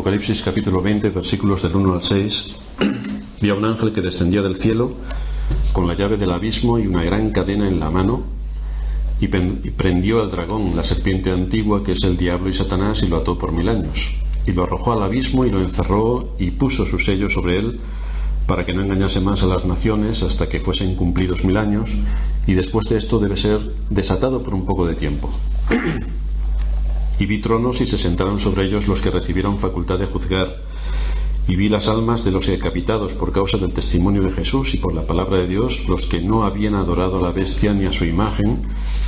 Apocalipsis capítulo 20, versículos del 1 al 6, vi a un ángel que descendía del cielo con la llave del abismo y una gran cadena en la mano, y prendió al dragón, la serpiente antigua, que es el diablo y Satanás, y lo ató por 1000 años. Y lo arrojó al abismo y lo encerró y puso su sello sobre él, para que no engañase más a las naciones hasta que fuesen cumplidos 1000 años, y después de esto debe ser desatado por un poco de tiempo. Y vi tronos y se sentaron sobre ellos los que recibieron facultad de juzgar, y vi las almas de los decapitados por causa del testimonio de Jesús y por la palabra de Dios, los que no habían adorado a la bestia ni a su imagen,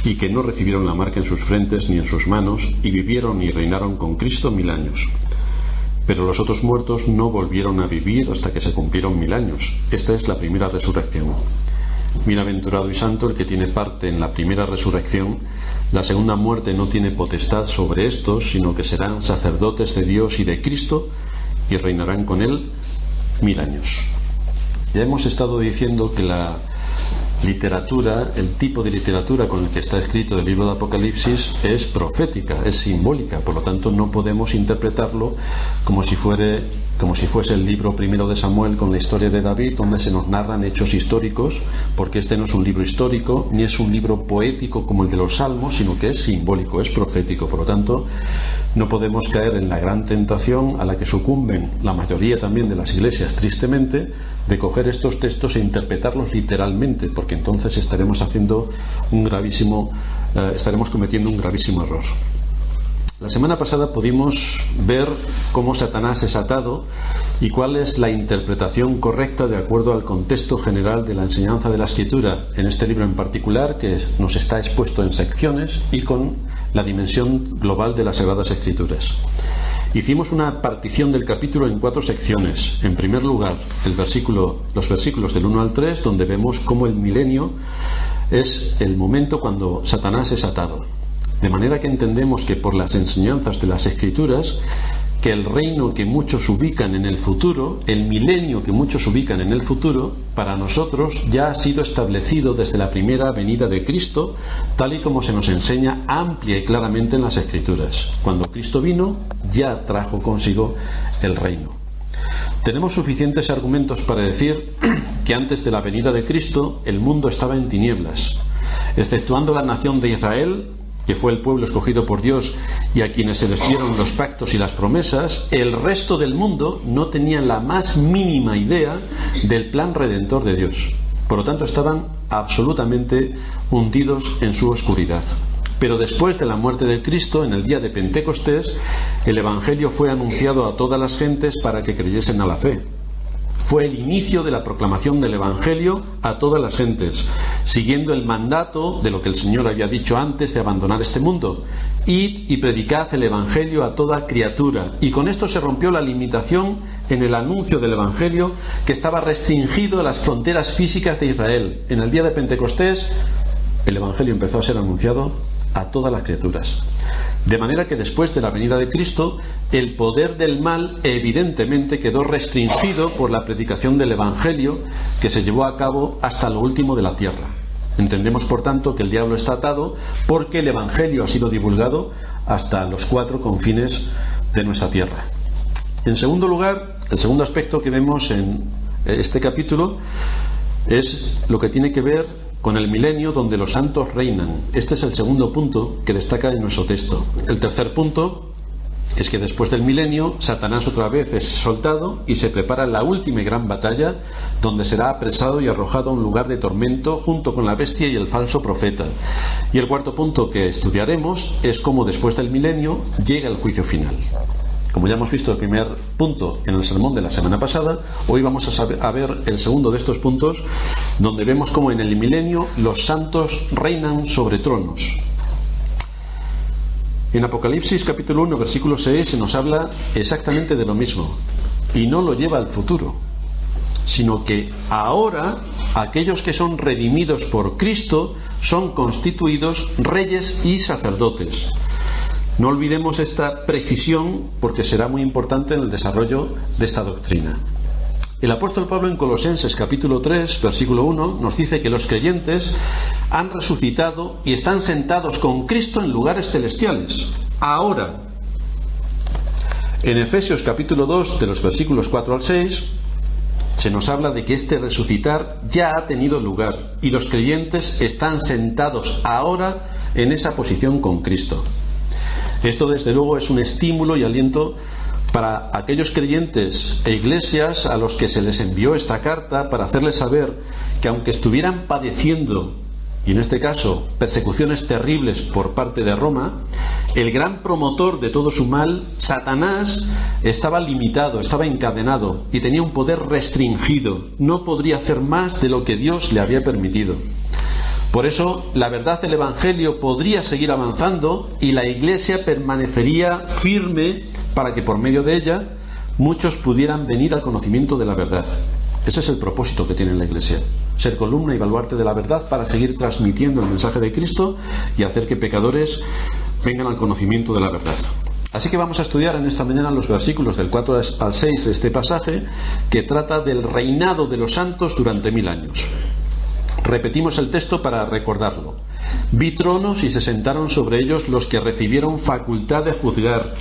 y que no recibieron la marca en sus frentes ni en sus manos, y vivieron y reinaron con Cristo 1000 años. Pero los otros muertos no volvieron a vivir hasta que se cumplieron 1000 años. Esta es la primera resurrección. Bienaventurado y santo el que tiene parte en la primera resurrección. La segunda muerte no tiene potestad sobre estos, sino que serán sacerdotes de Dios y de Cristo, y reinarán con él 1000 años. Ya hemos estado diciendo que la literatura, el tipo de literatura con el que está escrito el libro de Apocalipsis, es profética, es simbólica. Por lo tanto, no podemos interpretarlo como si fuese el libro primero de Samuel con la historia de David, donde se nos narran hechos históricos, porque este no es un libro histórico ni es un libro poético como el de los Salmos, sino que es simbólico, es profético. Por lo tanto, no podemos caer en la gran tentación a la que sucumben la mayoría también de las iglesias, tristemente, de coger estos textos e interpretarlos literalmente, porque entonces estaremos cometiendo un gravísimo error. La semana pasada pudimos ver cómo Satanás es atado y cuál es la interpretación correcta de acuerdo al contexto general de la enseñanza de la Escritura en este libro en particular, que nos está expuesto en secciones y con la dimensión global de las Sagradas Escrituras. Hicimos una partición del capítulo en 4 secciones. En primer lugar, los versículos del 1 al 3, donde vemos cómo el milenio es el momento cuando Satanás es atado. De manera que entendemos que por las enseñanzas de las Escrituras, que el reino que muchos ubican en el futuro, el milenio que muchos ubican en el futuro, para nosotros ya ha sido establecido desde la primera venida de Cristo, tal y como se nos enseña amplia y claramente en las Escrituras. Cuando Cristo vino, ya trajo consigo el reino. Tenemos suficientes argumentos para decir que antes de la venida de Cristo el mundo estaba en tinieblas, exceptuando la nación de Israel, que fue el pueblo escogido por Dios y a quienes se les dieron los pactos y las promesas. El resto del mundo no tenía la más mínima idea del plan redentor de Dios. Por lo tanto, estaban absolutamente hundidos en su oscuridad. Pero después de la muerte de Cristo, en el día de Pentecostés, el Evangelio fue anunciado a todas las gentes para que creyesen a la fe. Fue el inicio de la proclamación del Evangelio a todas las gentes, siguiendo el mandato de lo que el Señor había dicho antes de abandonar este mundo. Id y predicad el Evangelio a toda criatura. Y con esto se rompió la limitación en el anuncio del Evangelio, que estaba restringido a las fronteras físicas de Israel. En el día de Pentecostés, el Evangelio empezó a ser anunciado a todas las criaturas. De manera que después de la venida de Cristo, el poder del mal evidentemente quedó restringido por la predicación del Evangelio, que se llevó a cabo hasta lo último de la tierra. Entendemos, por tanto, que el diablo está atado porque el Evangelio ha sido divulgado hasta los 4 confines de nuestra tierra. En segundo lugar, el segundo aspecto que vemos en este capítulo es lo que tiene que ver con el milenio donde los santos reinan. Este es el segundo punto que destaca en nuestro texto. El tercer punto es que después del milenio, Satanás otra vez es soltado y se prepara la última y gran batalla, donde será apresado y arrojado a un lugar de tormento junto con la bestia y el falso profeta. Y el cuarto punto que estudiaremos es cómo después del milenio llega el juicio final. Como ya hemos visto el primer punto en el sermón de la semana pasada, hoy vamos a ver el segundo de estos puntos, donde vemos cómo en el milenio los santos reinan sobre tronos. En Apocalipsis capítulo 1, versículo 6, se nos habla exactamente de lo mismo, y no lo lleva al futuro, sino que ahora aquellos que son redimidos por Cristo son constituidos reyes y sacerdotes. No olvidemos esta precisión porque será muy importante en el desarrollo de esta doctrina. El apóstol Pablo en Colosenses capítulo 3, versículo 1, nos dice que los creyentes han resucitado y están sentados con Cristo en lugares celestiales. Ahora, En Efesios capítulo 2, de los versículos 4 al 6, se nos habla de que este resucitar ya ha tenido lugar y los creyentes están sentados ahora en esa posición con Cristo. Esto desde luego es un estímulo y aliento para aquellos creyentes e iglesias a los que se les envió esta carta, para hacerles saber que aunque estuvieran padeciendo, y en este caso persecuciones terribles por parte de Roma, el gran promotor de todo su mal, Satanás, estaba limitado, estaba encadenado y tenía un poder restringido. No podría hacer más de lo que Dios le había permitido. Por eso la verdad del Evangelio podría seguir avanzando y la Iglesia permanecería firme para que por medio de ella muchos pudieran venir al conocimiento de la verdad. Ese es el propósito que tiene la Iglesia: ser columna y baluarte de la verdad para seguir transmitiendo el mensaje de Cristo y hacer que pecadores vengan al conocimiento de la verdad. Así que vamos a estudiar en esta mañana los versículos del 4 al 6 de este pasaje, que trata del reinado de los santos durante 1000 años. Repetimos el texto para recordarlo. Vi tronos y se sentaron sobre ellos los que recibieron facultad de juzgar,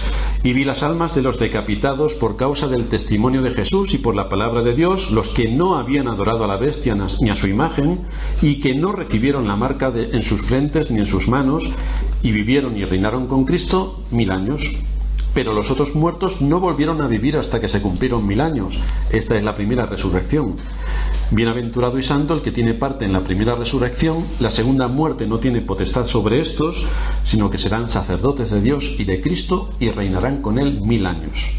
y vi las almas de los decapitados por causa del testimonio de Jesús y por la palabra de Dios, los que no habían adorado a la bestia ni a su imagen, y que no recibieron la marca en sus frentes ni en sus manos, y vivieron y reinaron con Cristo 1000 años. Pero los otros muertos no volvieron a vivir hasta que se cumplieron 1000 años. Esta es la primera resurrección. Bienaventurado y santo el que tiene parte en la primera resurrección. La segunda muerte no tiene potestad sobre estos, sino que serán sacerdotes de Dios y de Cristo y reinarán con él 1000 años.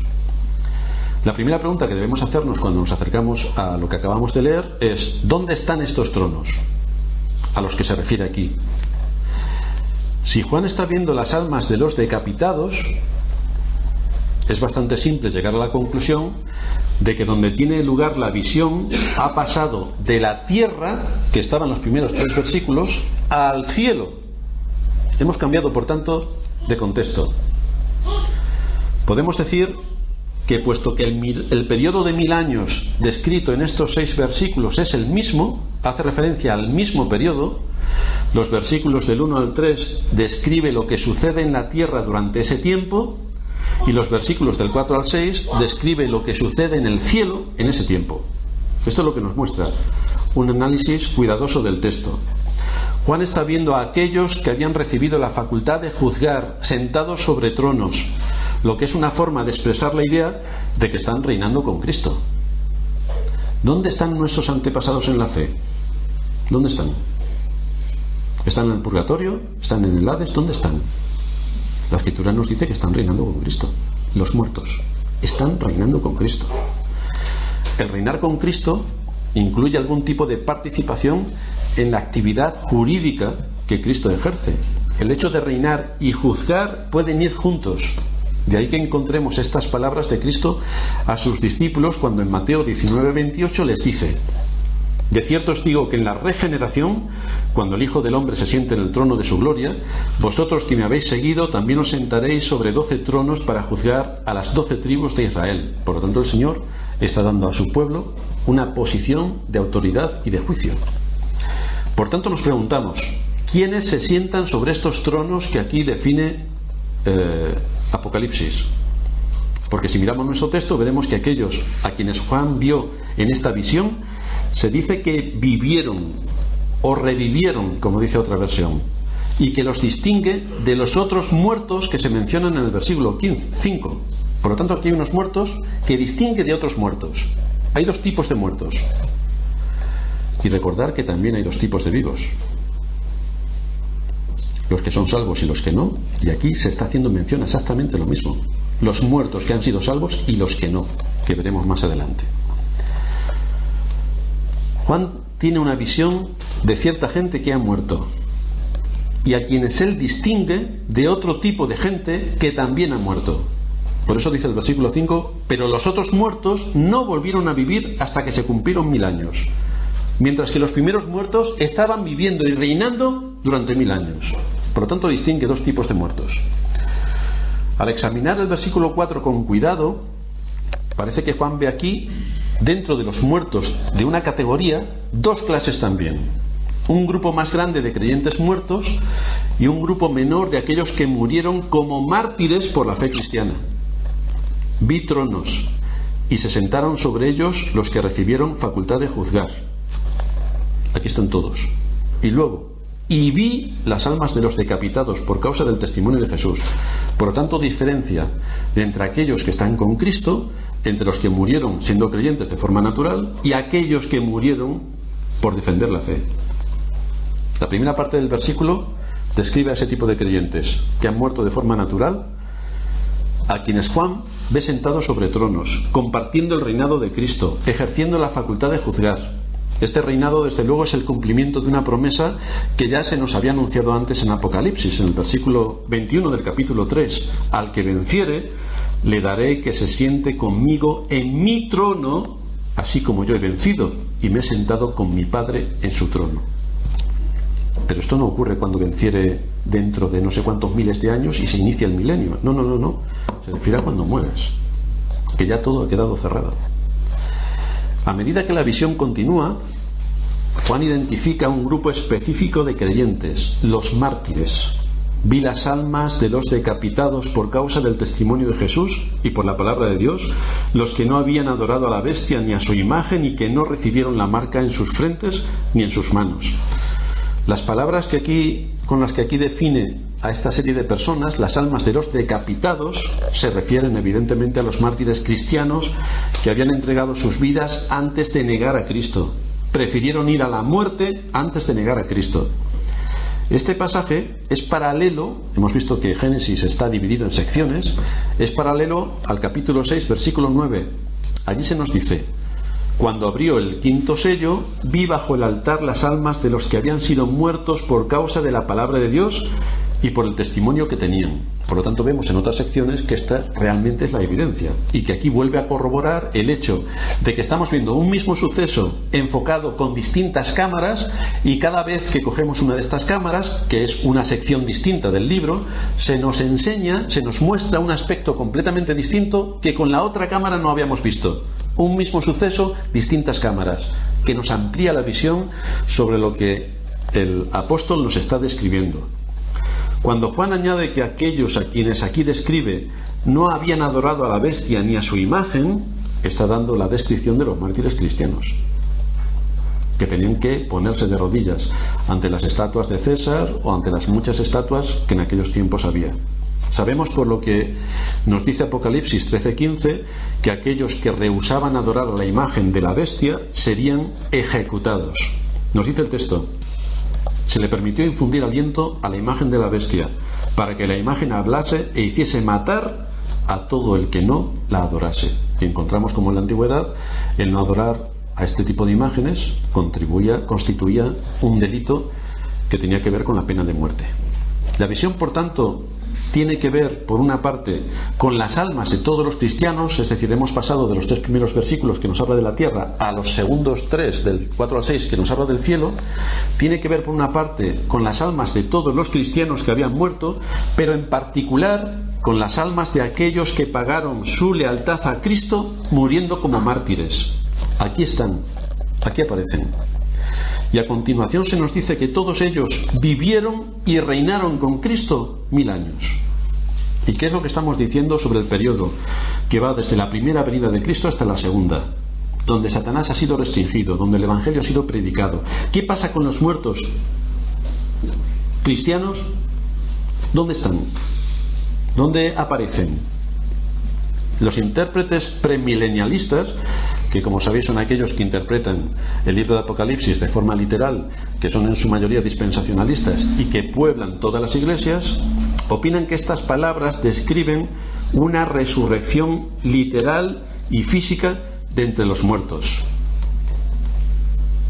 La primera pregunta que debemos hacernos cuando nos acercamos a lo que acabamos de leer es: ¿dónde están estos tronos a los que se refiere aquí? Si Juan está viendo las almas de los decapitados, es bastante simple llegar a la conclusión de que donde tiene lugar la visión ha pasado de la tierra, que estaba en los primeros 3 versículos, al cielo. Hemos cambiado, por tanto, de contexto. Podemos decir que, puesto que el periodo de 1000 años descrito en estos 6 versículos es el mismo, hace referencia al mismo periodo, los versículos del 1 al 3 describe lo que sucede en la tierra durante ese tiempo, y los versículos del 4 al 6 describe lo que sucede en el cielo en ese tiempo. Esto es lo que nos muestra un análisis cuidadoso del texto. Juan está viendo a aquellos que habían recibido la facultad de juzgar, sentados sobre tronos, lo que es una forma de expresar la idea de que están reinando con Cristo. ¿Dónde están nuestros antepasados en la fe? ¿Dónde están? ¿Están en el purgatorio? ¿Están en el Hades? ¿Dónde están? La Escritura nos dice que están reinando con Cristo. Los muertos están reinando con Cristo. El reinar con Cristo incluye algún tipo de participación en la actividad jurídica que Cristo ejerce. El hecho de reinar y juzgar pueden ir juntos. De ahí que encontremos estas palabras de Cristo a sus discípulos cuando en Mateo 19:28 les dice: de cierto os digo que en la regeneración, cuando el Hijo del Hombre se siente en el trono de su gloria, vosotros que me habéis seguido también os sentaréis sobre 12 tronos para juzgar a las 12 tribus de Israel. Por lo tanto, el Señor está dando a su pueblo una posición de autoridad y de juicio. Por tanto, nos preguntamos: ¿quiénes se sientan sobre estos tronos que aquí define Apocalipsis? Porque si miramos nuestro texto veremos que aquellos a quienes Juan vio en esta visión se dice que vivieron o revivieron, como dice otra versión, y que los distingue de los otros muertos que se mencionan en el versículo 5. Por lo tanto, aquí hay unos muertos que distingue de otros muertos. Hay 2 tipos de muertos. Y recordar que también hay 2 tipos de vivos: los que son salvos y los que no. Y aquí se está haciendo mención a exactamente lo mismo: los muertos que han sido salvos y los que no, que veremos más adelante. Juan tiene una visión de cierta gente que ha muerto y a quienes él distingue de otro tipo de gente que también ha muerto. Por eso dice el versículo 5: pero los otros muertos no volvieron a vivir hasta que se cumplieron 1000 años, mientras que los primeros muertos estaban viviendo y reinando durante 1000 años. Por lo tanto, distingue 2 tipos de muertos. Al examinar el versículo 4 con cuidado, parece que Juan ve aquí, dentro de los muertos de una categoría, 2 clases también: un grupo más grande de creyentes muertos y un grupo menor de aquellos que murieron como mártires por la fe cristiana. vi tronos, y se sentaron sobre ellos los que recibieron facultad de juzgar. Aquí están todos. Y luego, y vi las almas de los decapitados por causa del testimonio de Jesús. Por lo tanto, diferencia de entre aquellos que están con Cristo, entre los que murieron siendo creyentes de forma natural, y aquellos que murieron por defender la fe. La primera parte del versículo describe a ese tipo de creyentes que han muerto de forma natural, a quienes Juan ve sentados sobre tronos, compartiendo el reinado de Cristo, ejerciendo la facultad de juzgar. Este reinado, desde luego, es el cumplimiento de una promesa que ya se nos había anunciado antes en Apocalipsis, en el versículo 21 del capítulo 3. Al que venciere, le daré que se siente conmigo en mi trono, así como yo he vencido y me he sentado con mi Padre en su trono. Pero esto no ocurre cuando venciere dentro de no sé cuántos miles de años y se inicia el milenio. No. Se refiere a cuando mueras, que ya todo ha quedado cerrado. A medida que la visión continúa, Juan identifica un grupo específico de creyentes, los mártires. Vi las almas de los decapitados por causa del testimonio de Jesús y por la palabra de Dios, los que no habían adorado a la bestia ni a su imagen y que no recibieron la marca en sus frentes ni en sus manos. Las palabras con las que aquí define a esta serie de personas, las almas de los decapitados, se refieren evidentemente a los mártires cristianos que habían entregado sus vidas antes de negar a Cristo. Prefirieron ir a la muerte antes de negar a Cristo. Este pasaje es paralelo, hemos visto que Génesis está dividido en secciones, es paralelo al capítulo 6, versículo 9. Allí se nos dice: cuando abrió el quinto sello, vi bajo el altar las almas de los que habían sido muertos por causa de la palabra de Dios y por el testimonio que tenían. Por lo tanto, vemos en otras secciones que esta realmente es la evidencia y que aquí vuelve a corroborar el hecho de que estamos viendo un mismo suceso enfocado con distintas cámaras, y cada vez que cogemos una de estas cámaras, que es una sección distinta del libro, se nos enseña, se nos muestra un aspecto completamente distinto que con la otra cámara no habíamos visto. Un mismo suceso, distintas cámaras, que nos amplía la visión sobre lo que el apóstol nos está describiendo. Cuando Juan añade que aquellos a quienes aquí describe no habían adorado a la bestia ni a su imagen, está dando la descripción de los mártires cristianos, que tenían que ponerse de rodillas ante las estatuas de César o ante las muchas estatuas que en aquellos tiempos había. Sabemos, por lo que nos dice Apocalipsis 13:15, que aquellos que rehusaban adorar a la imagen de la bestia serían ejecutados. Nos dice el texto: se le permitió infundir aliento a la imagen de la bestia, para que la imagen hablase e hiciese matar a todo el que no la adorase. Y encontramos como en la antigüedad el no adorar a este tipo de imágenes constituía un delito que tenía que ver con la pena de muerte. La visión, por tanto, tiene que ver, por una parte, con las almas de todos los cristianos, es decir, hemos pasado de los 3 primeros versículos que nos habla de la tierra a los segundos 3, del 4 al 6, que nos habla del cielo. Tiene que ver, por una parte, con las almas de todos los cristianos que habían muerto, pero en particular con las almas de aquellos que pagaron su lealtad a Cristo muriendo como mártires. Aquí están, aquí aparecen. Y a continuación se nos dice que todos ellos vivieron y reinaron con Cristo 1000 años. ¿Y qué es lo que estamos diciendo sobre el periodo que va desde la primera venida de Cristo hasta la segunda? Donde Satanás ha sido restringido, donde el Evangelio ha sido predicado. ¿Qué pasa con los muertos cristianos? ¿Dónde están? ¿Dónde aparecen? Los intérpretes premilenialistas, que como sabéis son aquellos que interpretan el libro de Apocalipsis de forma literal, que son en su mayoría dispensacionalistas y que pueblan todas las iglesias, opinan que estas palabras describen una resurrección literal y física de entre los muertos,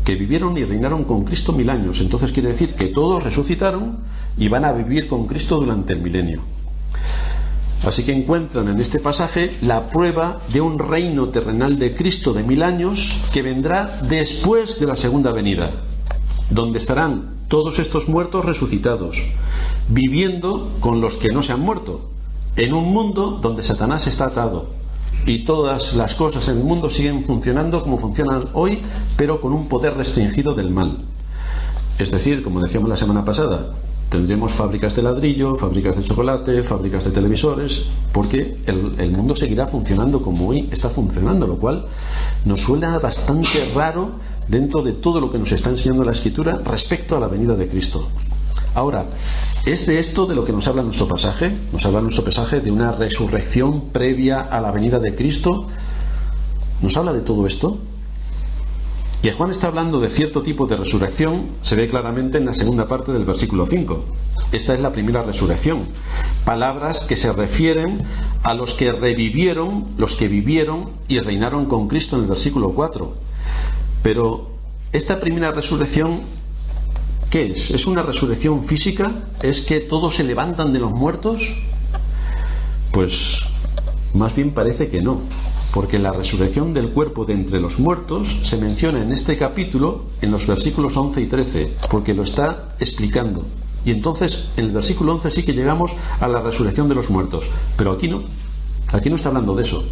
que vivieron y reinaron con Cristo 1000 años. Entonces quiere decir que todos resucitaron y van a vivir con Cristo durante el milenio. Así que encuentran en este pasaje la prueba de un reino terrenal de Cristo de 1000 años que vendrá después de la segunda venida, donde estarán todos estos muertos resucitados, viviendo con los que no se han muerto, en un mundo donde Satanás está atado y todas las cosas en el mundo siguen funcionando como funcionan hoy, pero con un poder restringido del mal. Es decir, como decíamos la semana pasada, Tendremos fábricas de ladrillo, fábricas de chocolate, fábricas de televisores, porque el mundo seguirá funcionando como hoy está funcionando, lo cual nos suena bastante raro dentro de todo lo que nos está enseñando la Escritura respecto a la venida de Cristo. Ahora, ¿es de esto de lo que nos habla nuestro pasaje? Nos habla nuestro pasaje de una resurrección previa a la venida de Cristo. ¿Nos habla de todo esto? Que Juan está hablando de cierto tipo de resurrección se ve claramente en la segunda parte del versículo 5. Esta es la primera resurrección. Palabras que se refieren a los que revivieron, los que vivieron y reinaron con Cristo en el versículo 4. Pero esta primera resurrección, ¿qué es? ¿Es una resurrección física? ¿Es que todos se levantan de los muertos? Pues más bien parece que no. Porque la resurrección del cuerpo de entre los muertos se menciona en este capítulo en los versículos 11 y 13, porque lo está explicando. Y entonces en el versículo 11 sí que llegamos a la resurrección de los muertos, pero aquí no está hablando de eso.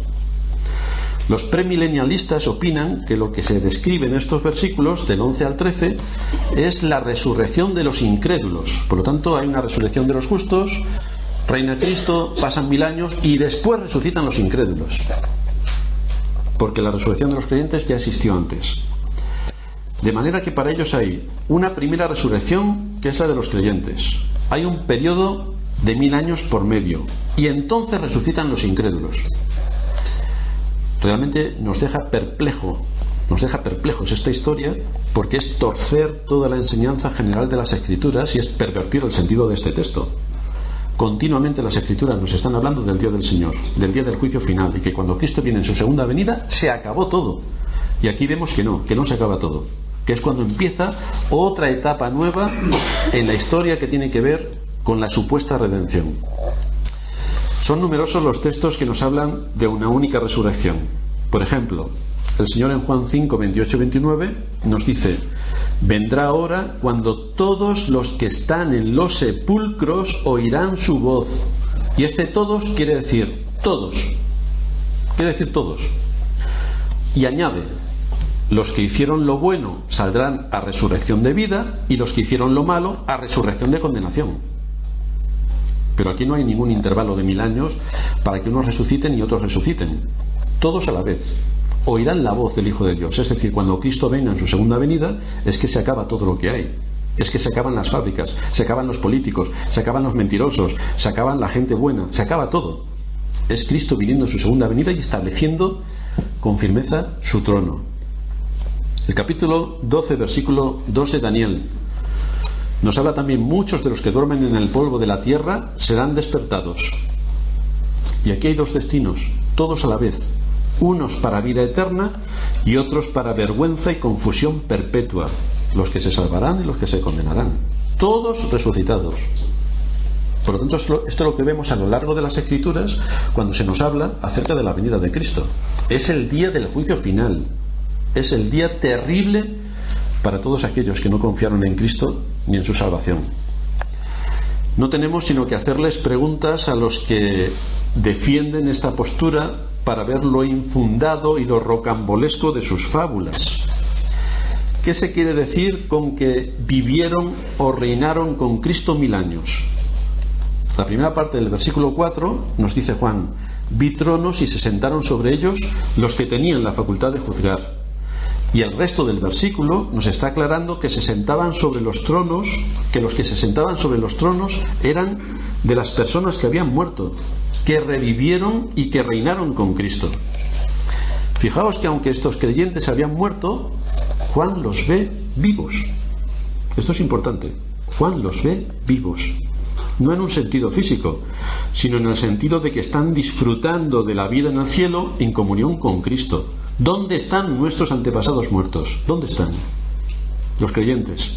Los premilenialistas opinan que lo que se describe en estos versículos del 11 al 13 es la resurrección de los incrédulos. Por lo tanto, hay una resurrección de los justos, reina Cristo, pasan 1000 años y después resucitan los incrédulos. Porque la resurrección de los creyentes ya existió antes. De manera que para ellos hay una primera resurrección, que es la de los creyentes. Hay un periodo de 1000 años por medio, y entonces resucitan los incrédulos. Realmente nos deja perplejos esta historia, porque es torcer toda la enseñanza general de las Escrituras y es pervertir el sentido de este texto. Continuamente las Escrituras nos están hablando del día del Señor, del día del juicio final, y que cuando Cristo viene en su segunda venida se acabó todo. Y aquí vemos que no se acaba todo, que es cuando empieza otra etapa nueva en la historia que tiene que ver con la supuesta redención. Son numerosos los textos que nos hablan de una única resurrección. Por ejemplo, el Señor en Juan 5, 28 y 29 nos dice: vendrá hora cuando todos los que están en los sepulcros oirán su voz. Y este todos quiere decir todos. Quiere decir todos. Y añade: los que hicieron lo bueno saldrán a resurrección de vida, y los que hicieron lo malo a resurrección de condenación. Pero aquí no hay ningún intervalo de 1000 años para que unos resuciten y otros resuciten. Todos a la vez oirán la voz del Hijo de Dios. Es decir, cuando Cristo venga en su segunda venida, es que se acaba todo lo que hay. Es que se acaban las fábricas, se acaban los políticos, se acaban los mentirosos, se acaban la gente buena, se acaba todo. Es Cristo viniendo en su segunda venida y estableciendo con firmeza su trono. El capítulo 12, versículo 2 de Daniel nos habla también: muchos de los que duermen en el polvo de la tierra serán despertados. Y aquí hay dos destinos, todos a la vez. Unos para vida eterna y otros para vergüenza y confusión perpetua. Los que se salvarán y los que se condenarán. Todos resucitados. Por lo tanto, esto es lo que vemos a lo largo de las Escrituras cuando se nos habla acerca de la venida de Cristo. Es el día del juicio final. Es el día terrible para todos aquellos que no confiaron en Cristo ni en su salvación. No tenemos sino que hacerles preguntas a los que defienden esta postura para ver lo infundado y lo rocambolesco de sus fábulas. ¿Qué se quiere decir con que vivieron o reinaron con Cristo 1000 años? La primera parte del versículo 4 nos dice Juan: vi tronos y se sentaron sobre ellos los que tenían la facultad de juzgar. Y el resto del versículo nos está aclarando que se sentaban sobre los tronos, que los que se sentaban sobre los tronos eran de las personas que habían muerto, que revivieron y que reinaron con Cristo. Fijaos que aunque estos creyentes habían muerto, Juan los ve vivos. Esto es importante. Juan los ve vivos. No en un sentido físico, sino en el sentido de que están disfrutando de la vida en el cielo en comunión con Cristo. ¿Dónde están nuestros antepasados muertos? ¿Dónde están? Los creyentes.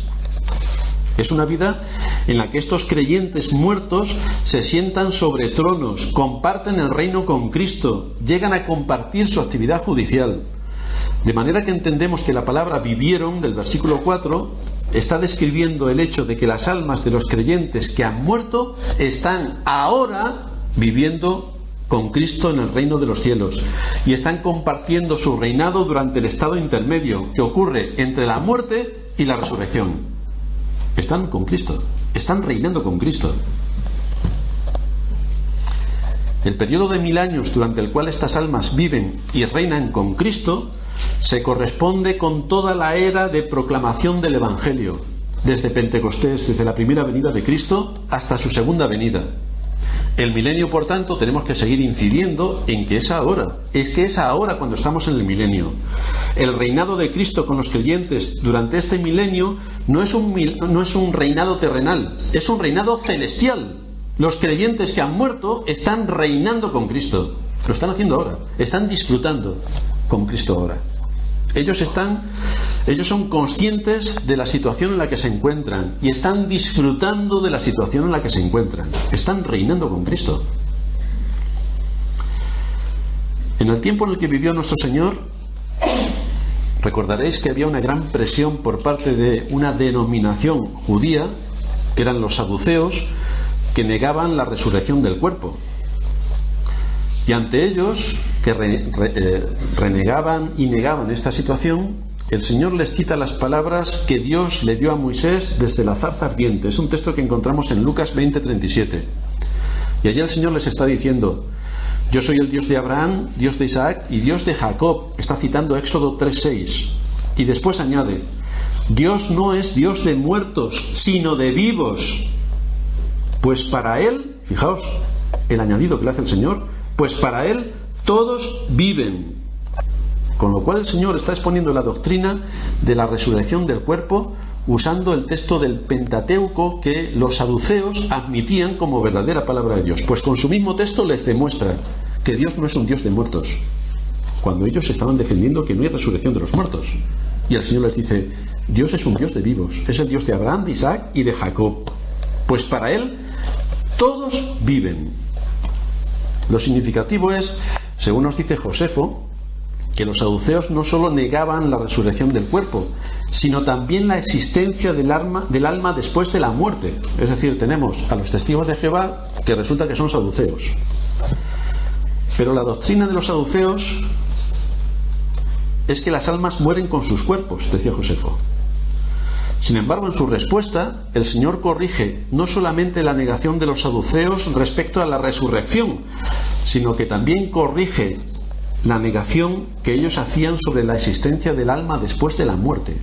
Es una vida en la que estos creyentes muertos se sientan sobre tronos, comparten el reino con Cristo, llegan a compartir su actividad judicial. De manera que entendemos que la palabra vivieron del versículo 4 está describiendo el hecho de que las almas de los creyentes que han muerto están ahora viviendo con Cristo en el reino de los cielos y están compartiendo su reinado durante el estado intermedio que ocurre entre la muerte y la resurrección. Están con Cristo, están reinando con Cristo. El periodo de 1000 años durante el cual estas almas viven y reinan con Cristo se corresponde con toda la era de proclamación del Evangelio, desde Pentecostés, desde la primera venida de Cristo hasta su segunda venida. El milenio, por tanto, tenemos que seguir incidiendo en que es ahora. Es que es ahora cuando estamos en el milenio. El reinado de Cristo con los creyentes durante este milenio no es un reinado terrenal, es un reinado celestial. Los creyentes que han muerto están reinando con Cristo. Lo están haciendo ahora. Están disfrutando con Cristo ahora. Ellos son conscientes de la situación en la que se encuentran y están disfrutando de la situación en la que se encuentran. Están reinando con Cristo. En el tiempo en el que vivió nuestro Señor, recordaréis que había una gran presión por parte de una denominación judía, que eran los saduceos, que negaban la resurrección del cuerpo. Y ante ellos, que renegaban y negaban esta situación, el Señor les quita las palabras que Dios le dio a Moisés desde la zarza ardiente. Es un texto que encontramos en Lucas 20:37. Y allí el Señor les está diciendo: yo soy el Dios de Abraham, Dios de Isaac y Dios de Jacob. Está citando Éxodo 3:6. Y después añade: Dios no es Dios de muertos, sino de vivos. Pues para Él, fijaos el añadido que le hace el Señor, pues para Él todos viven. Con lo cual el Señor está exponiendo la doctrina de la resurrección del cuerpo usando el texto del Pentateuco que los saduceos admitían como verdadera palabra de Dios. Pues con su mismo texto les demuestra que Dios no es un Dios de muertos, cuando ellos estaban defendiendo que no hay resurrección de los muertos. Y el Señor les dice: Dios es un Dios de vivos, es el Dios de Abraham, de Isaac y de Jacob. Pues para Él todos viven. Lo significativo es, según nos dice Josefo, que los saduceos no solo negaban la resurrección del cuerpo, sino también la existencia del alma después de la muerte. Es decir, tenemos a los testigos de Jehová que resulta que son saduceos. Pero la doctrina de los saduceos es que las almas mueren con sus cuerpos, decía Josefo. Sin embargo, en su respuesta, el Señor corrige no solamente la negación de los saduceos respecto a la resurrección, sino que también corrige la negación que ellos hacían sobre la existencia del alma después de la muerte.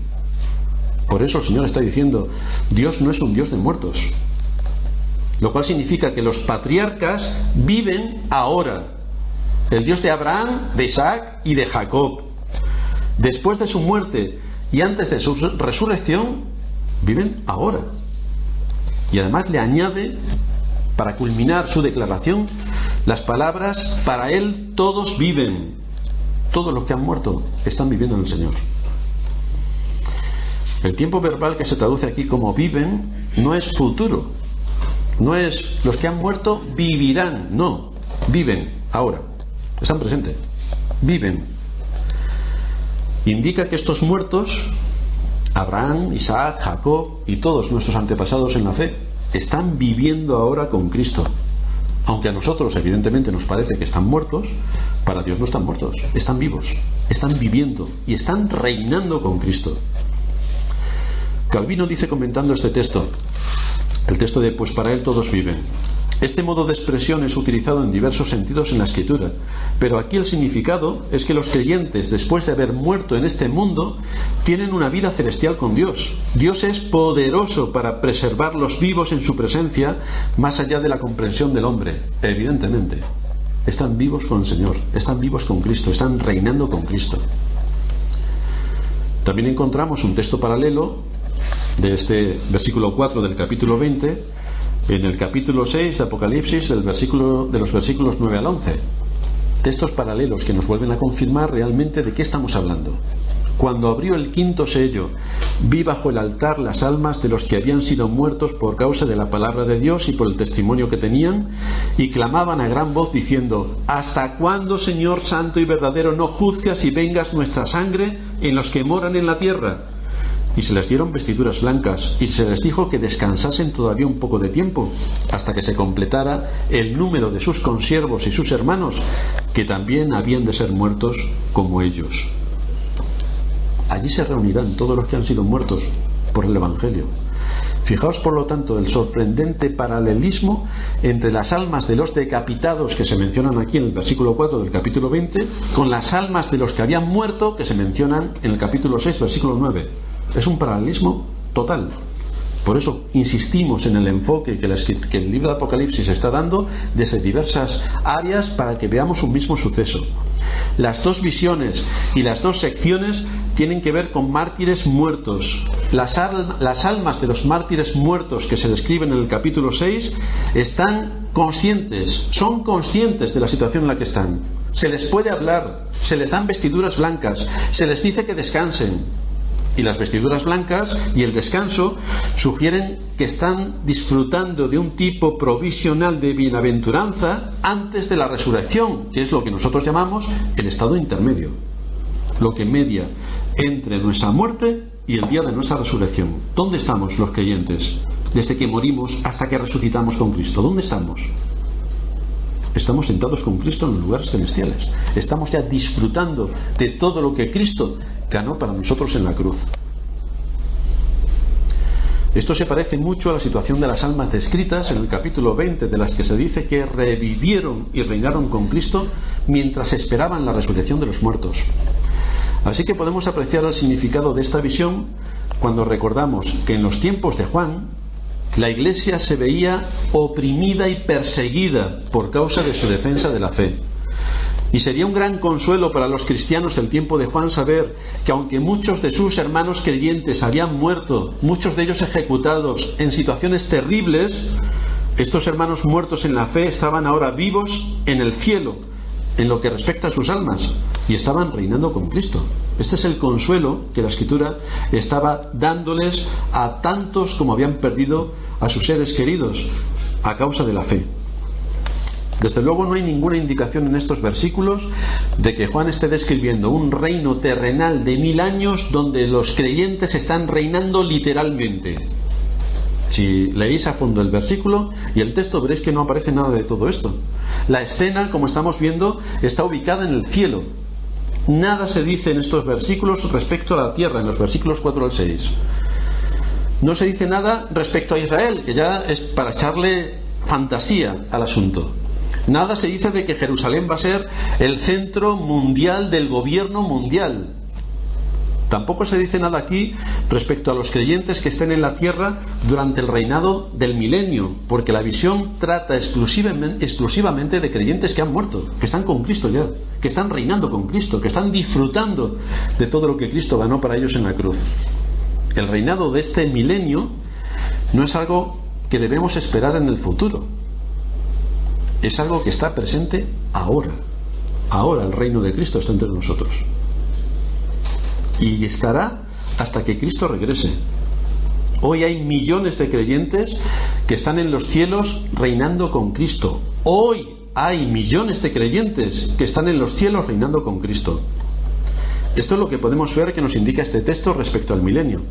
Por eso el Señor está diciendo: Dios no es un Dios de muertos. Lo cual significa que los patriarcas viven ahora. El Dios de Abraham, de Isaac y de Jacob. Después de su muerte y antes de su resurrección, viven ahora. Y además le añade, para culminar su declaración, las palabras: para Él todos viven. Todos los que han muerto están viviendo en el Señor. El tiempo verbal que se traduce aquí como viven no es futuro. No es los que han muerto vivirán. No, viven ahora. Están presentes. Viven. Indica que estos muertos, Abraham, Isaac, Jacob y todos nuestros antepasados en la fe, están viviendo ahora con Cristo. Aunque a nosotros evidentemente nos parece que están muertos, para Dios no están muertos, están vivos, están viviendo y están reinando con Cristo. Calvino dice, comentando este texto, el texto de pues para Él todos viven: este modo de expresión es utilizado en diversos sentidos en la Escritura, pero aquí el significado es que los creyentes, después de haber muerto en este mundo, tienen una vida celestial con Dios. Dios es poderoso para preservarlos vivos en su presencia, más allá de la comprensión del hombre. Evidentemente, están vivos con el Señor, están vivos con Cristo, están reinando con Cristo. También encontramos un texto paralelo de este versículo 4 del capítulo 20, en el capítulo 6 de Apocalipsis, de los versículos 9 al 11. Textos paralelos que nos vuelven a confirmar realmente de qué estamos hablando. Cuando abrió el quinto sello, vi bajo el altar las almas de los que habían sido muertos por causa de la palabra de Dios y por el testimonio que tenían, y clamaban a gran voz diciendo: ¿hasta cuándo, Señor santo y verdadero, no juzgas y vengas nuestra sangre en los que moran en la tierra? Y se les dieron vestiduras blancas, y se les dijo que descansasen todavía un poco de tiempo, hasta que se completara el número de sus consiervos y sus hermanos, que también habían de ser muertos como ellos. Allí se reunirán todos los que han sido muertos por el Evangelio. Fijaos, por lo tanto, el sorprendente paralelismo entre las almas de los decapitados que se mencionan aquí en el versículo 4 del capítulo 20 con las almas de los que habían muerto que se mencionan en el capítulo 6, versículo 9. Es un paralelismo total. Por eso insistimos en el enfoque que el libro de Apocalipsis está dando desde diversas áreas para que veamos un mismo suceso. Las dos visiones y las dos secciones tienen que ver con mártires muertos. Las almas de los mártires muertos que se describen en el capítulo 6 están conscientes, son conscientes de la situación en la que están. Se les puede hablar, se les dan vestiduras blancas, se les dice que descansen. Y las vestiduras blancas y el descanso sugieren que están disfrutando de un tipo provisional de bienaventuranza antes de la resurrección, que es lo que nosotros llamamos el estado intermedio, lo que media entre nuestra muerte y el día de nuestra resurrección. ¿Dónde estamos los creyentes? Desde que morimos hasta que resucitamos con Cristo. ¿Dónde estamos? Estamos sentados con Cristo en los lugares celestiales. Estamos ya disfrutando de todo lo que Cristo ganó para nosotros en la cruz. Esto se parece mucho a la situación de las almas descritas en el capítulo 20, de las que se dice que revivieron y reinaron con Cristo mientras esperaban la resurrección de los muertos. Así que podemos apreciar el significado de esta visión cuando recordamos que en los tiempos de Juan la Iglesia se veía oprimida y perseguida por causa de su defensa de la fe. Y sería un gran consuelo para los cristianos del tiempo de Juan saber que aunque muchos de sus hermanos creyentes habían muerto, muchos de ellos ejecutados en situaciones terribles, estos hermanos muertos en la fe estaban ahora vivos en el cielo, en lo que respecta a sus almas, y estaban reinando con Cristo. Este es el consuelo que la Escritura estaba dándoles a tantos como habían perdido a sus seres queridos a causa de la fe. Desde luego no hay ninguna indicación en estos versículos de que Juan esté describiendo un reino terrenal de 1000 años donde los creyentes están reinando literalmente. Si leéis a fondo el versículo y el texto veréis que no aparece nada de todo esto. La escena, como estamos viendo, está ubicada en el cielo. Nada se dice en estos versículos respecto a la tierra, en los versículos 4 al 6. No se dice nada respecto a Israel, que ya es para echarle fantasía al asunto. Nada se dice de que Jerusalén va a ser el centro mundial del gobierno mundial. Tampoco se dice nada aquí respecto a los creyentes que estén en la tierra durante el reinado del milenio, porque la visión trata exclusivamente de creyentes que han muerto, que están con Cristo ya, que están reinando con Cristo, que están disfrutando de todo lo que Cristo ganó para ellos en la cruz. El reinado de este milenio no es algo que debemos esperar en el futuro, es algo que está presente ahora. Ahora el reino de Cristo está entre nosotros. Y estará hasta que Cristo regrese. Hoy hay millones de creyentes que están en los cielos reinando con Cristo. Hoy hay millones de creyentes que están en los cielos reinando con Cristo. Esto es lo que podemos ver que nos indica este texto respecto al milenio.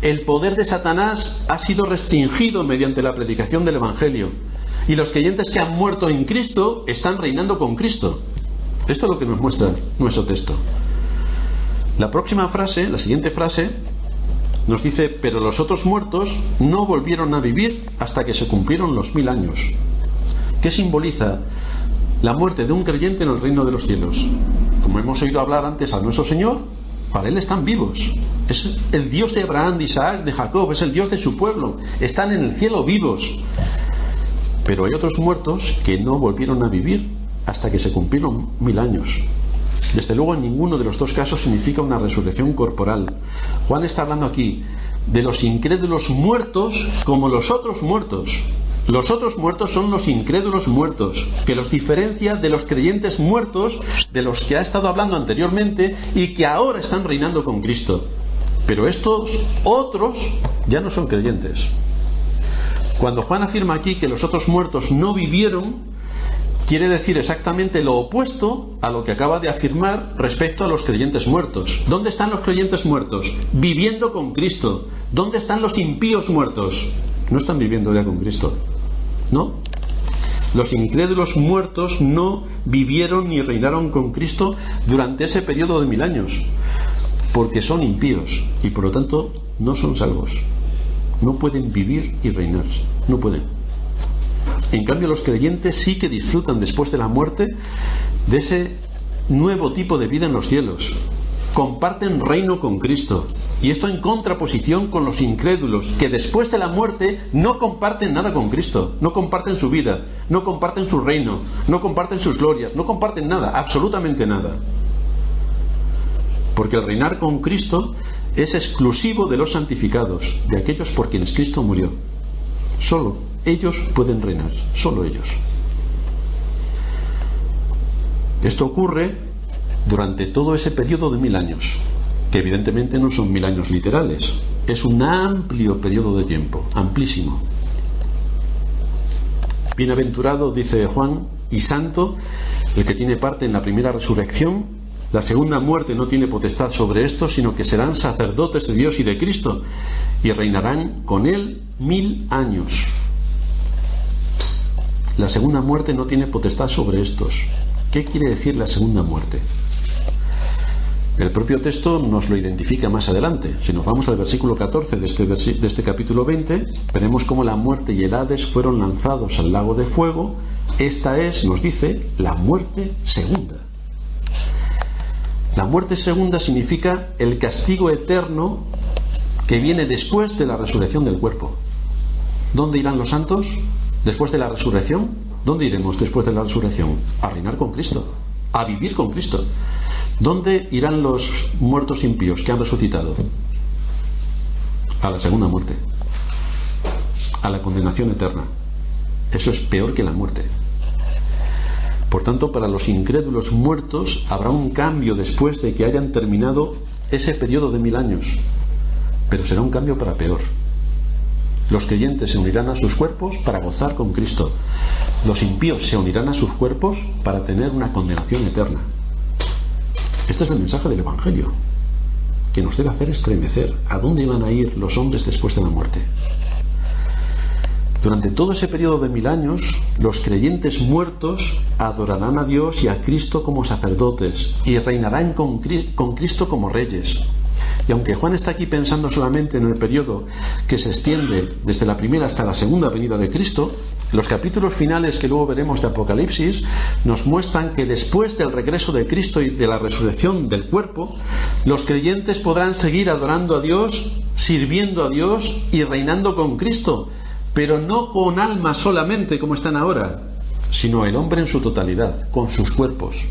El poder de Satanás ha sido restringido mediante la predicación del Evangelio. Y los creyentes que han muerto en Cristo están reinando con Cristo. Esto es lo que nos muestra nuestro texto. La próxima frase, la siguiente frase, nos dice: pero los otros muertos no volvieron a vivir hasta que se cumplieron los 1000 años. ¿Qué simboliza la muerte de un creyente en el reino de los cielos? Como hemos oído hablar antes a nuestro Señor, para Él están vivos. Es el Dios de Abraham, de Isaac, de Jacob, es el Dios de su pueblo. Están en el cielo vivos. Pero hay otros muertos que no volvieron a vivir hasta que se cumplieron 1000 años. Desde luego en ninguno de los dos casos significa una resurrección corporal. Juan está hablando aquí de los incrédulos muertos como los otros muertos. Los otros muertos son los incrédulos muertos, que los diferencia de los creyentes muertos de los que ha estado hablando anteriormente y que ahora están reinando con Cristo. Pero estos otros ya no son creyentes. Cuando Juan afirma aquí que los otros muertos no vivieron, quiere decir exactamente lo opuesto a lo que acaba de afirmar respecto a los creyentes muertos. ¿Dónde están los creyentes muertos? Viviendo con Cristo. ¿Dónde están los impíos muertos? No están viviendo ya con Cristo. ¿No? Los incrédulos muertos no vivieron ni reinaron con Cristo durante ese periodo de 1000 años, porque son impíos y por lo tanto no son salvos. no pueden vivir y reinar, no pueden. En cambio, los creyentes sí que disfrutan después de la muerte de ese nuevo tipo de vida en los cielos. Comparten reino con Cristo. Y esto en contraposición con los incrédulos, que después de la muerte no comparten nada con Cristo, no comparten su vida, no comparten su reino, no comparten sus glorias, no comparten nada, absolutamente nada. Porque el reinar con Cristo es exclusivo de los santificados, de aquellos por quienes Cristo murió. Solo ellos pueden reinar, solo ellos. Esto ocurre durante todo ese periodo de 1000 años, que evidentemente no son 1000 años literales, es un amplio periodo de tiempo, amplísimo. Bienaventurado, dice Juan, y santo, el que tiene parte en la primera resurrección. La segunda muerte no tiene potestad sobre esto, sino que serán sacerdotes de Dios y de Cristo, y reinarán con él 1000 años. La segunda muerte no tiene potestad sobre estos. ¿Qué quiere decir la segunda muerte? El propio texto nos lo identifica más adelante. Si nos vamos al versículo 14 de este capítulo 20, veremos cómo la muerte y el Hades fueron lanzados al lago de fuego. Esta es, nos dice, la muerte segunda. La muerte segunda significa el castigo eterno que viene después de la resurrección del cuerpo. ¿Dónde irán los santos después de la resurrección? ¿Dónde iremos después de la resurrección? A reinar con Cristo, a vivir con Cristo. ¿Dónde irán los muertos impíos que han resucitado? A la segunda muerte, a la condenación eterna. Eso es peor que la muerte. Por tanto, para los incrédulos muertos habrá un cambio después de que hayan terminado ese periodo de 1000 años, pero será un cambio para peor. Los creyentes se unirán a sus cuerpos para gozar con Cristo. Los impíos se unirán a sus cuerpos para tener una condenación eterna. Este es el mensaje del Evangelio, que nos debe hacer estremecer. ¿A dónde van a ir los hombres después de la muerte? Durante todo ese periodo de 1000 años, los creyentes muertos adorarán a Dios y a Cristo como sacerdotes y reinarán con Cristo como reyes. Y aunque Juan está aquí pensando solamente en el periodo que se extiende desde la primera hasta la segunda venida de Cristo, los capítulos finales que luego veremos de Apocalipsis nos muestran que después del regreso de Cristo y de la resurrección del cuerpo, los creyentes podrán seguir adorando a Dios, sirviendo a Dios y reinando con Cristo, pero no con alma solamente como están ahora, sino el hombre en su totalidad, con sus cuerpos.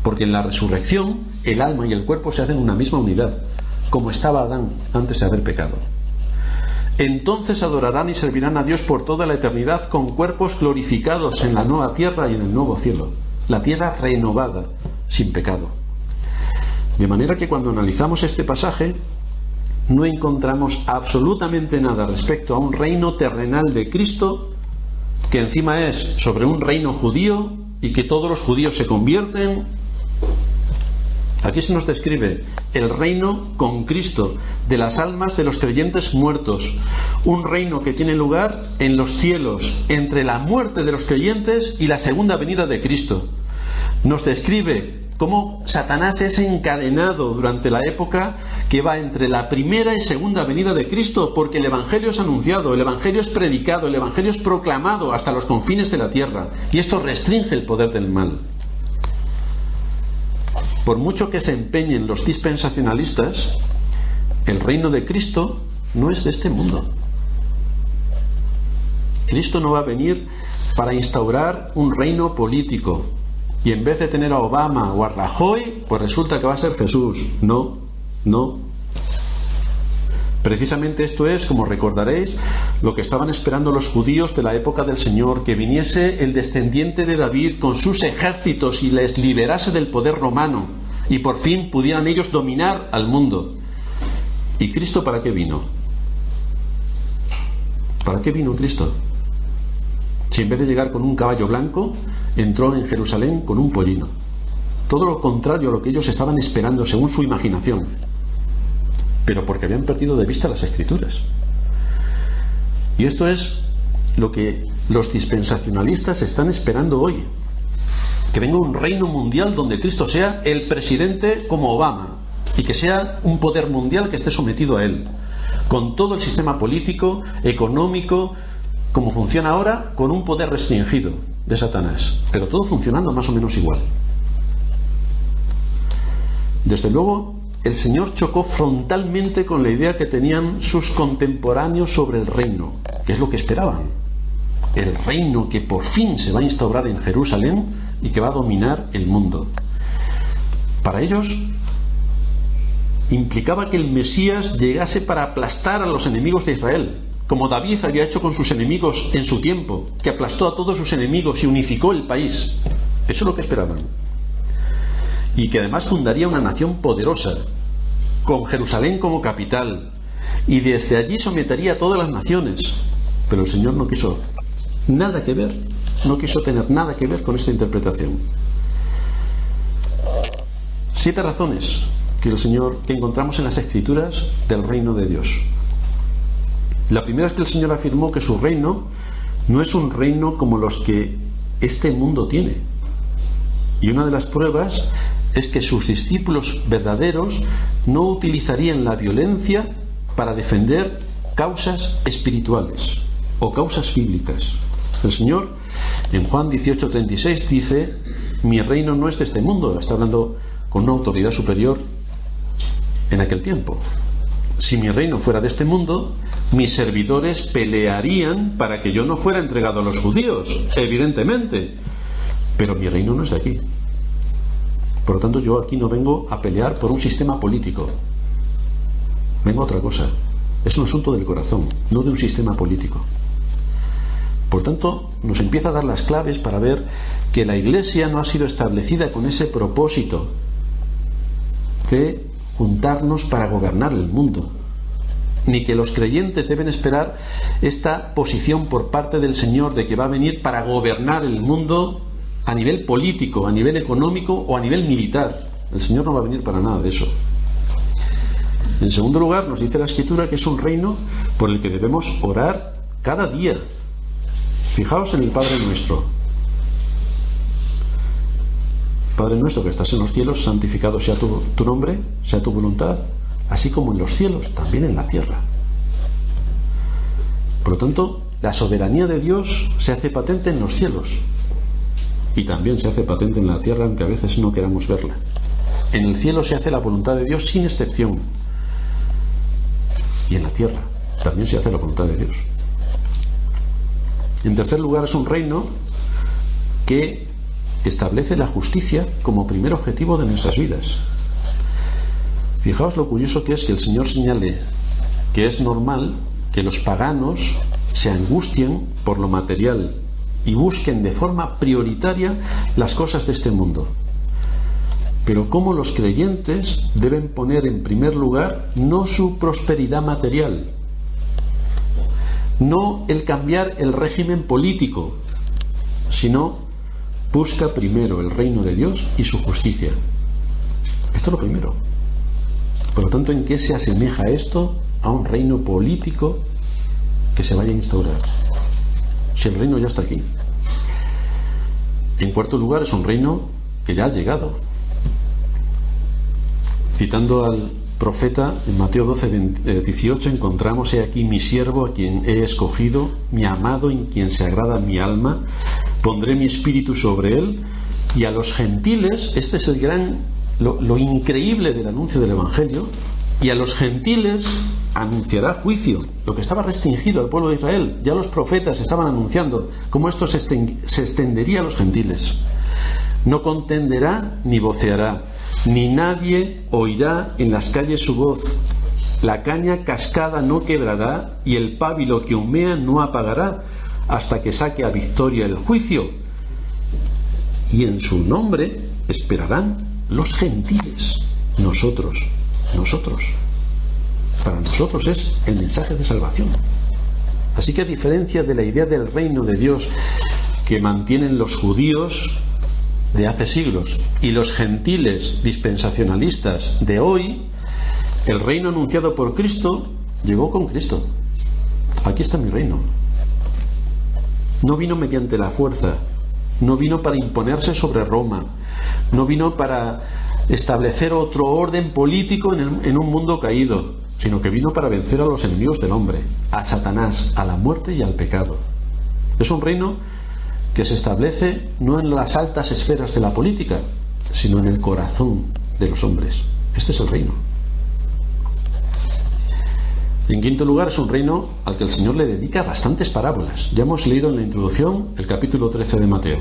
Porque en la resurrección el alma y el cuerpo se hacen una misma unidad, como estaba Adán antes de haber pecado. Entonces adorarán y servirán a Dios por toda la eternidad con cuerpos glorificados en la nueva tierra y en el nuevo cielo, la tierra renovada, sin pecado. De manera que cuando analizamos este pasaje, no encontramos absolutamente nada respecto a un reino terrenal de Cristo, que encima es sobre un reino judío y que todos los judíos se convierten. Aquí se nos describe el reino con Cristo de las almas de los creyentes muertos, un reino que tiene lugar en los cielos entre la muerte de los creyentes y la segunda venida de Cristo. Nos describe cómo Satanás es encadenado durante la época que va entre la primera y segunda venida de Cristo, porque el Evangelio es anunciado, el Evangelio es predicado, el Evangelio es proclamado hasta los confines de la tierra, y esto restringe el poder del mal. Por mucho que se empeñen los dispensacionalistas, el reino de Cristo no es de este mundo. Cristo no va a venir para instaurar un reino político y en vez de tener a Obama o a Rajoy, pues resulta que va a ser Jesús. No. Precisamente esto es, como recordaréis, lo que estaban esperando los judíos de la época del Señor, que viniese el descendiente de David con sus ejércitos y les liberase del poder romano y por fin pudieran ellos dominar al mundo. ¿Y Cristo para qué vino? ¿Para qué vino Cristo? Si en vez de llegar con un caballo blanco, entró en Jerusalén con un pollino. Todo lo contrario a lo que ellos estaban esperando según su imaginación, pero porque habían perdido de vista las Escrituras. Y esto es lo que los dispensacionalistas están esperando hoy, que venga un reino mundial donde Cristo sea el presidente como Obama y que sea un poder mundial que esté sometido a él. con todo el sistema político, económico, como funciona ahora, con un poder restringido de Satanás, pero todo funcionando más o menos igual. Desde luego, el Señor chocó frontalmente con la idea que tenían sus contemporáneos sobre el reino, que es lo que esperaban. El reino que por fin se va a instaurar en Jerusalén y que va a dominar el mundo. Para ellos implicaba que el Mesías llegase para aplastar a los enemigos de Israel, como David había hecho con sus enemigos en su tiempo, que aplastó a todos sus enemigos y unificó el país. Eso es lo que esperaban. Y que además fundaría una nación poderosa, con Jerusalén como capital, y desde allí sometería a todas las naciones. Pero el Señor no quiso nada que ver, no quiso tener nada que ver con esta interpretación. 7 razones que encontramos en las Escrituras del reino de Dios. La primera es que el Señor afirmó que su reino no es un reino como los que este mundo tiene. Y una de las pruebas es que sus discípulos verdaderos no utilizarían la violencia para defender causas espirituales o causas bíblicas. El Señor en Juan 18:36 dice: mi reino no es de este mundo. Está hablando con una autoridad superior en aquel tiempo. Si mi reino fuera de este mundo, mis servidores pelearían para que yo no fuera entregado a los judíos, evidentemente, pero mi reino no es de aquí. Por lo tanto, yo aquí no vengo a pelear por un sistema político, vengo a otra cosa. Es un asunto del corazón, no de un sistema político. Por tanto, nos empieza a dar las claves para ver que la Iglesia no ha sido establecida con ese propósito de juntarnos para gobernar el mundo, ni que los creyentes deben esperar esta posición por parte del Señor de que va a venir para gobernar el mundo a nivel político, a nivel económico o a nivel militar. El Señor no va a venir para nada de eso. En segundo lugar, nos dice la Escritura que es un reino por el que debemos orar cada día. Fijaos en el Padre Nuestro. Padre nuestro que estás en los cielos, santificado sea tu nombre, sea tu voluntad, así como en los cielos, también en la tierra. Por lo tanto, la soberanía de Dios se hace patente en los cielos y también se hace patente en la tierra, aunque a veces no queramos verla. En el cielo se hace la voluntad de Dios sin excepción, y en la tierra también se hace la voluntad de Dios. En tercer lugar, es un reino que establece la justicia como primer objetivo de nuestras vidas. Fijaos lo curioso que es que el Señor señale que es normal que los paganos se angustien por lo material y busquen de forma prioritaria las cosas de este mundo. Pero cómo los creyentes deben poner en primer lugar no su prosperidad material, no el cambiar el régimen político, sino busca primero el reino de Dios y su justicia. Esto es lo primero. Por lo tanto, ¿en qué se asemeja esto a un reino político que se vaya a instaurar? Si el reino ya está aquí. En cuarto lugar, es un reino que ya ha llegado. Citando al profeta, en Mateo 12:18 encontramos: he aquí mi siervo a quien he escogido, mi amado en quien se agrada mi alma, pondré mi espíritu sobre él. Y a los gentiles, este es lo increíble del anuncio del Evangelio, y a los gentiles anunciará juicio, lo que estaba restringido al pueblo de Israel. Ya los profetas estaban anunciando cómo esto se extendería a los gentiles. No contenderá ni voceará, ni nadie oirá en las calles su voz. La caña cascada no quebrará, y el pábilo que humea no apagará, hasta que saque a victoria el juicio. Y en su nombre esperarán los gentiles. Nosotros. Para nosotros es el mensaje de salvación. Así que, a diferencia de la idea del reino de Dios que mantienen los judíos de hace siglos y los gentiles dispensacionalistas de hoy, el reino anunciado por Cristo llegó con Cristo. Aquí está mi reino. No vino mediante la fuerza, no vino para imponerse sobre Roma, no vino para establecer otro orden político en un mundo caído. sino que vino para vencer a los enemigos del hombre, a Satanás, a la muerte y al pecado. Es un reino que se establece no en las altas esferas de la política, sino en el corazón de los hombres. Este es el reino. En quinto lugar, es un reino al que el Señor le dedica bastantes parábolas. Ya hemos leído en la introducción el capítulo 13 de Mateo.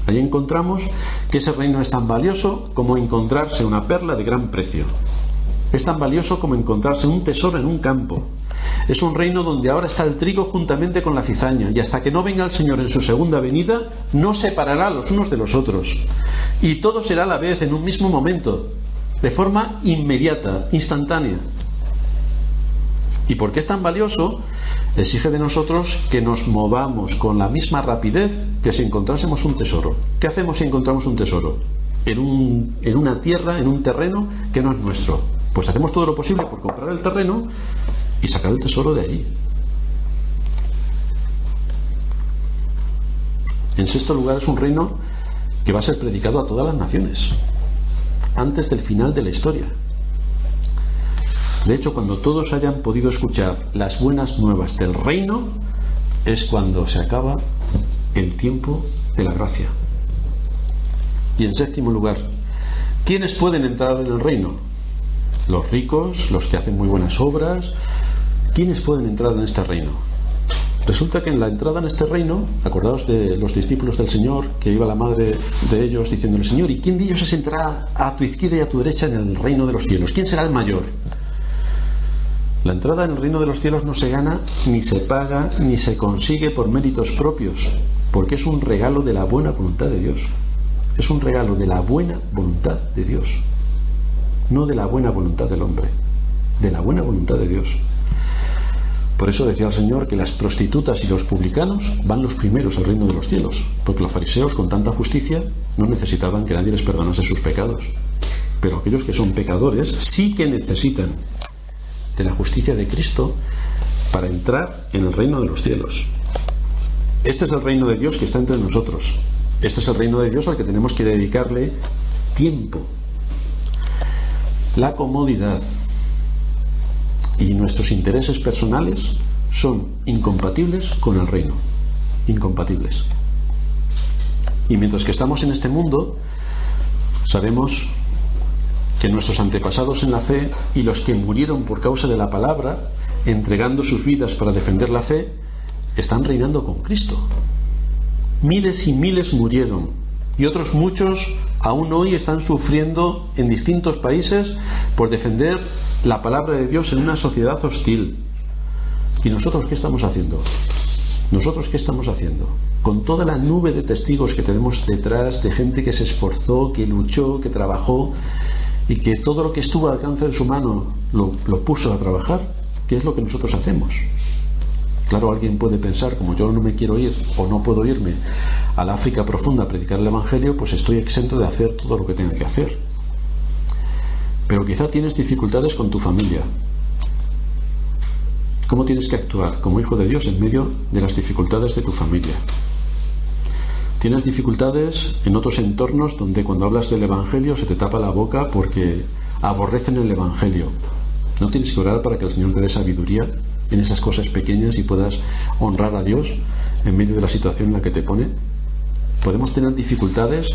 Ahí encontramos que ese reino es tan valioso como encontrarse una perla de gran precio. Es tan valioso como encontrarse un tesoro en un campo. Es un reino donde ahora está el trigo juntamente con la cizaña, y hasta que no venga el Señor en su segunda venida, no separará los unos de los otros. Y todo será a la vez, en un mismo momento, de forma inmediata, instantánea. ¿Y por qué es tan valioso? Exige de nosotros que nos movamos con la misma rapidez que si encontrásemos un tesoro. ¿Qué hacemos si encontramos un tesoro? En una tierra, en un terreno que no es nuestro. Pues hacemos todo lo posible por comprar el terreno y sacar el tesoro de allí. En sexto lugar, es un reino que va a ser predicado a todas las naciones, antes del final de la historia. De hecho, cuando todos hayan podido escuchar las buenas nuevas del reino, es cuando se acaba el tiempo de la gracia. Y en séptimo lugar, ¿quiénes pueden entrar en el reino? Los ricos, los que hacen muy buenas obras. ¿Quiénes pueden entrar en este reino? Resulta que en la entrada en este reino, acordaos de los discípulos del Señor, que iba la madre de ellos diciéndole: Señor, ¿y quién de ellos se sentará a tu izquierda y a tu derecha en el reino de los cielos? ¿Quién será el mayor? La entrada en el reino de los cielos no se gana, ni se paga, ni se consigue por méritos propios, porque es un regalo de la buena voluntad de Dios. Es un regalo de la buena voluntad de Dios, no de la buena voluntad del hombre, de la buena voluntad de Dios. Por eso decía el Señor que las prostitutas y los publicanos van los primeros al reino de los cielos, porque los fariseos, con tanta justicia, no necesitaban que nadie les perdonase sus pecados. Pero aquellos que son pecadores sí que necesitan de la justicia de Cristo para entrar en el reino de los cielos. Este es el reino de Dios que está entre nosotros. Este es el reino de Dios al que tenemos que dedicarle tiempo. La comodidad y nuestros intereses personales son incompatibles con el reino. Incompatibles. Y mientras que estamos en este mundo, sabemos que nuestros antepasados en la fe y los que murieron por causa de la palabra, entregando sus vidas para defender la fe, están reinando con Cristo. Miles y miles murieron, y otros muchos aún hoy están sufriendo en distintos países por defender la palabra de Dios en una sociedad hostil. ¿Y nosotros qué estamos haciendo? ¿Nosotros qué estamos haciendo? Con toda la nube de testigos que tenemos detrás, de gente que se esforzó, que luchó, que trabajó, y que todo lo que estuvo al alcance de su mano lo puso a trabajar, ¿qué es lo que nosotros hacemos? Claro, alguien puede pensar, como yo no me quiero ir o no puedo irme al África profunda a predicar el Evangelio, pues estoy exento de hacer todo lo que tenga que hacer. Pero quizá tienes dificultades con tu familia. ¿Cómo tienes que actuar como hijo de Dios en medio de las dificultades de tu familia? Tienes dificultades en otros entornos donde cuando hablas del Evangelio se te tapa la boca porque aborrecen el Evangelio. ¿No tienes que orar para que el Señor te dé sabiduría en esas cosas pequeñas y puedas honrar a Dios en medio de la situación en la que te pone? Podemos tener dificultades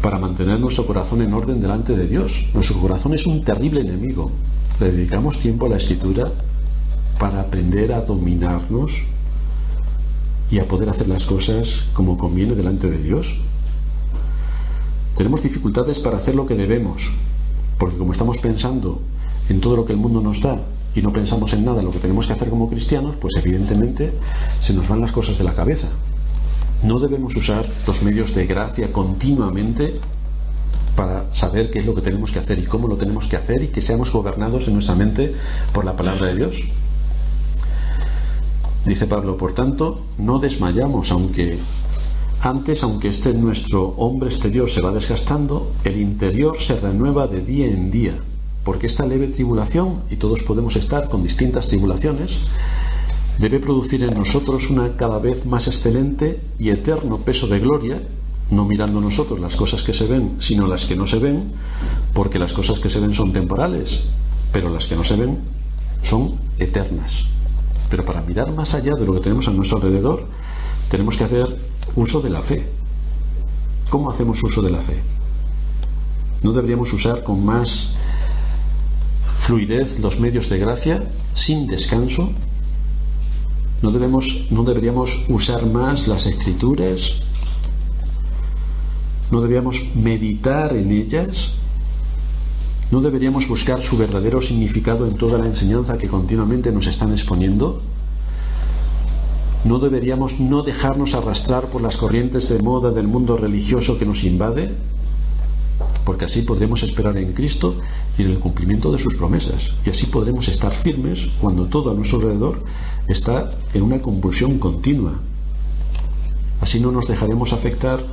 para mantener nuestro corazón en orden delante de Dios. Nuestro corazón es un terrible enemigo. Le dedicamos tiempo a la Escritura para aprender a dominarnos y a poder hacer las cosas como conviene delante de Dios. Tenemos dificultades para hacer lo que debemos, porque como estamos pensando en todo lo que el mundo nos da y no pensamos en nada lo que tenemos que hacer como cristianos, pues evidentemente se nos van las cosas de la cabeza. No debemos usar los medios de gracia continuamente para saber qué es lo que tenemos que hacer y cómo lo tenemos que hacer, y que seamos gobernados en nuestra mente por la palabra de Dios. Dice Pablo: por tanto, no desmayamos, aunque nuestro hombre exterior se va desgastando, el interior se renueva de día en día, porque esta leve tribulación, y todos podemos estar con distintas tribulaciones, debe producir en nosotros una cada vez más excelente y eterno peso de gloria, no mirando nosotros las cosas que se ven, sino las que no se ven, porque las cosas que se ven son temporales, pero las que no se ven son eternas. Pero para mirar más allá de lo que tenemos a nuestro alrededor, tenemos que hacer uso de la fe. ¿Cómo hacemos uso de la fe? ¿No deberíamos usar con más fluidez los medios de gracia, sin descanso? ¿No deberíamos usar más las Escrituras? ¿No deberíamos meditar en ellas? ¿No deberíamos buscar su verdadero significado en toda la enseñanza que continuamente nos están exponiendo? ¿No deberíamos no dejarnos arrastrar por las corrientes de moda del mundo religioso que nos invade? Porque así podremos esperar en Cristo y en el cumplimiento de sus promesas. Y así podremos estar firmes cuando todo a nuestro alrededor está en una convulsión continua. Así no nos dejaremos afectar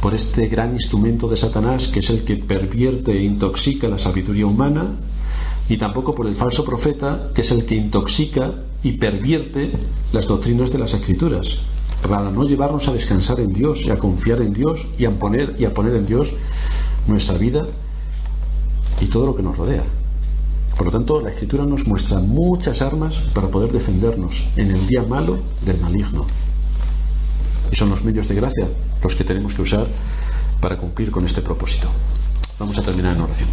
por este gran instrumento de Satanás, que es el que pervierte e intoxica la sabiduría humana, y tampoco por el falso profeta, que es el que intoxica y pervierte las doctrinas de las Escrituras, para no llevarnos a descansar en Dios y a confiar en Dios y a poner en Dios nuestra vida y todo lo que nos rodea. Por lo tanto, la Escritura nos muestra muchas armas para poder defendernos en el día malo del maligno. Y son los medios de gracia los que tenemos que usar para cumplir con este propósito. Vamos a terminar en oración.